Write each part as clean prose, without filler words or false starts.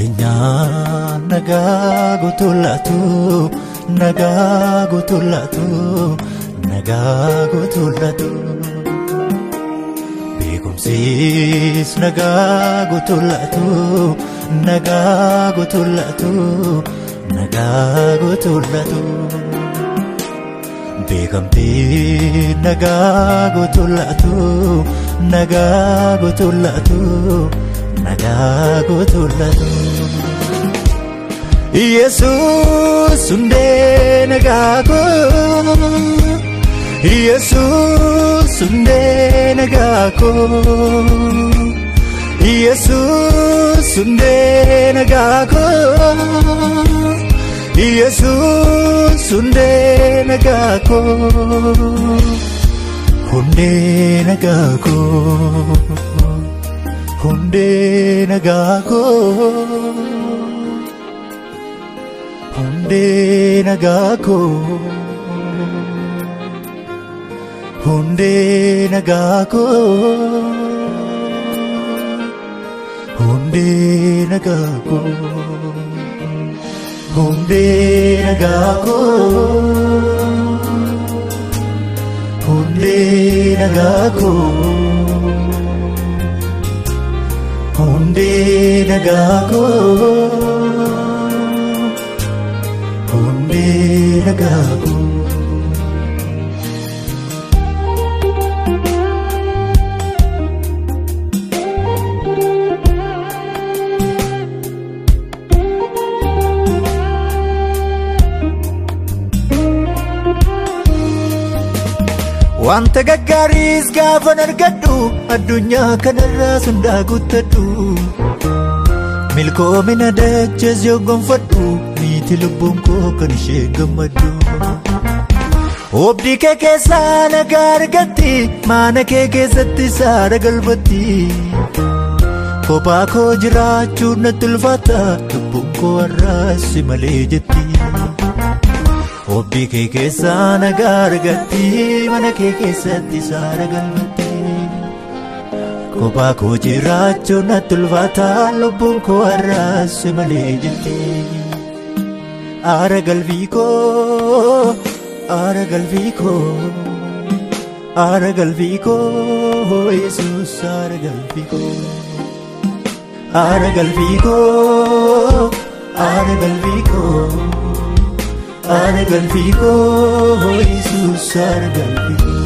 Qabenya nagaa gutulatu nagaa gutulatu nagaa gutulatu Beekumsis nagaa gutulatu nagaa gutulatu nagaa gutulatu Beekamti nagaa gutulatu nagaa gutulatu nagaa gutulatu Jesus sunde nagaa go Jesus sunde nagaa go Jesus sunde nagaa go Jesus sunde nagaa go hunde nagaa go hunde nagaa go hunde nagaa go hunde nagaa go hunde nagaa go hunde nagaa go hunde nagaa go hunde nagaa go hunde nagaa go Wanta gaggaaris gaafa argadhu addunyaa kanarraa sundaa guuttadhu milkoomina dachees yoo gonfadhu niiti lubbuun koo kan ishee gammaddu Obdii kee keessaa nagaa argatti mana kee keessatti saara galfatti kophaa koo jiraachuun natti ulfaata lubbuun koo har'aas si malee jetti Obdii kee keessaa nagaa argatti mana kee keessatti saara galfatti kophaa koo jiraachuun natti ulfaata lubbuun koo har'aas si malee jetti Aara galbii koo Aara galbii koo Aara galbii koo Yesuus aara galbii koo Aara galbii koo Aara galbii koo Aara galbii koo Yesuus aara galbii koo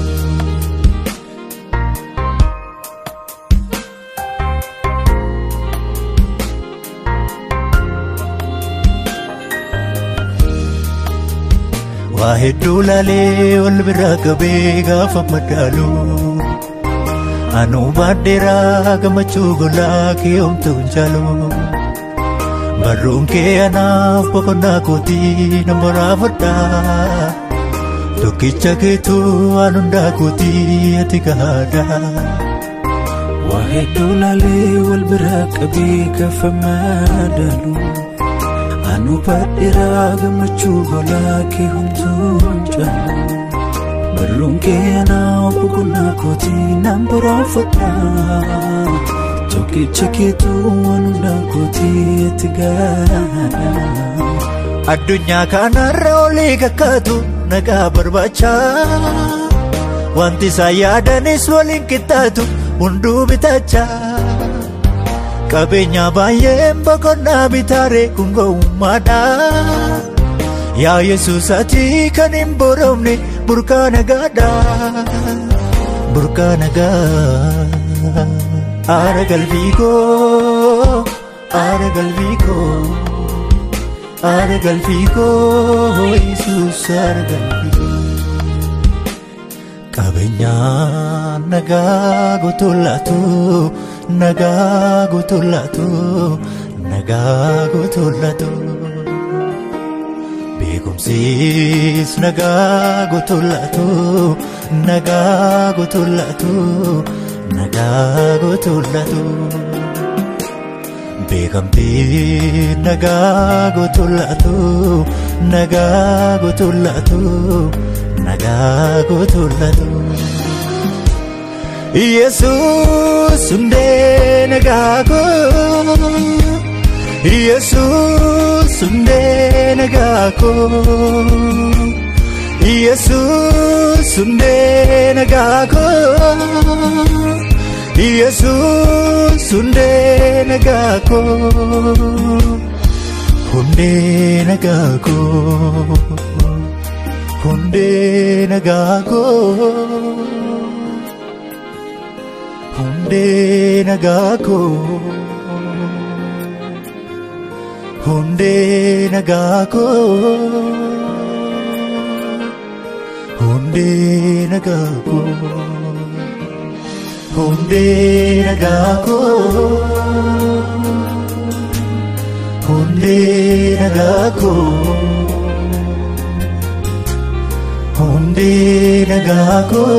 Waaheddu laalee wal bira qabee gaafa madaalu Anuu baadheeraa gammachuu golaa kee homtuun jaalu Barruun kee anaaf boqonnaa kootii nama raafadhaa Tokkicha keetu waan hundaa kootii ati gahaadhaa Waaheddu laalee wal bira qabee gaafa madaalu Anu baadheeraa gammachuu golaa kee homtuun jaalu Barruun kee anaaf boqonnaa kootii nama raafadhaa Tokkicha keetu waan hundaa kootii ati gahaadhaa Addunyaa kanarra olii kakkaatu nagaa barbaacha Wanti isaan yaadanis waliin qixxaatu hunduu bitacha Qabeenya baay'een boqonnaa bitaaree kun gowwummaadha Yaa Yesuus ati kan hin booromne burqaa nagaadha Burqaa nagaa Aara galbii koo Aara galbii koo Aara galbii koo Yesuus aara galbii koo Qabeenya nagaa gutulatu nagaa gutulatu nagaa gutulatu Beekumsis nagaa gutulatu nagaa gutulatu nagaa gutulatu Beekamti nagaa gutulatu nagaa gutulatu nagaa gutulatu Jesus sunde nagaa go Yesus hundee nagaa koo Yesus hundee nagaa koo Yesus hundee nagaa koo hundee nagaa koo hundee nagaa koo hundee nagaa koo hundee nagaa koo hundee nagaa koo hundee nagaa koo hundee nagaa koo hundee nagaa koo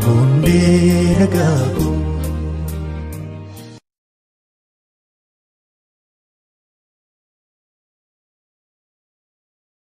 hundee nagaa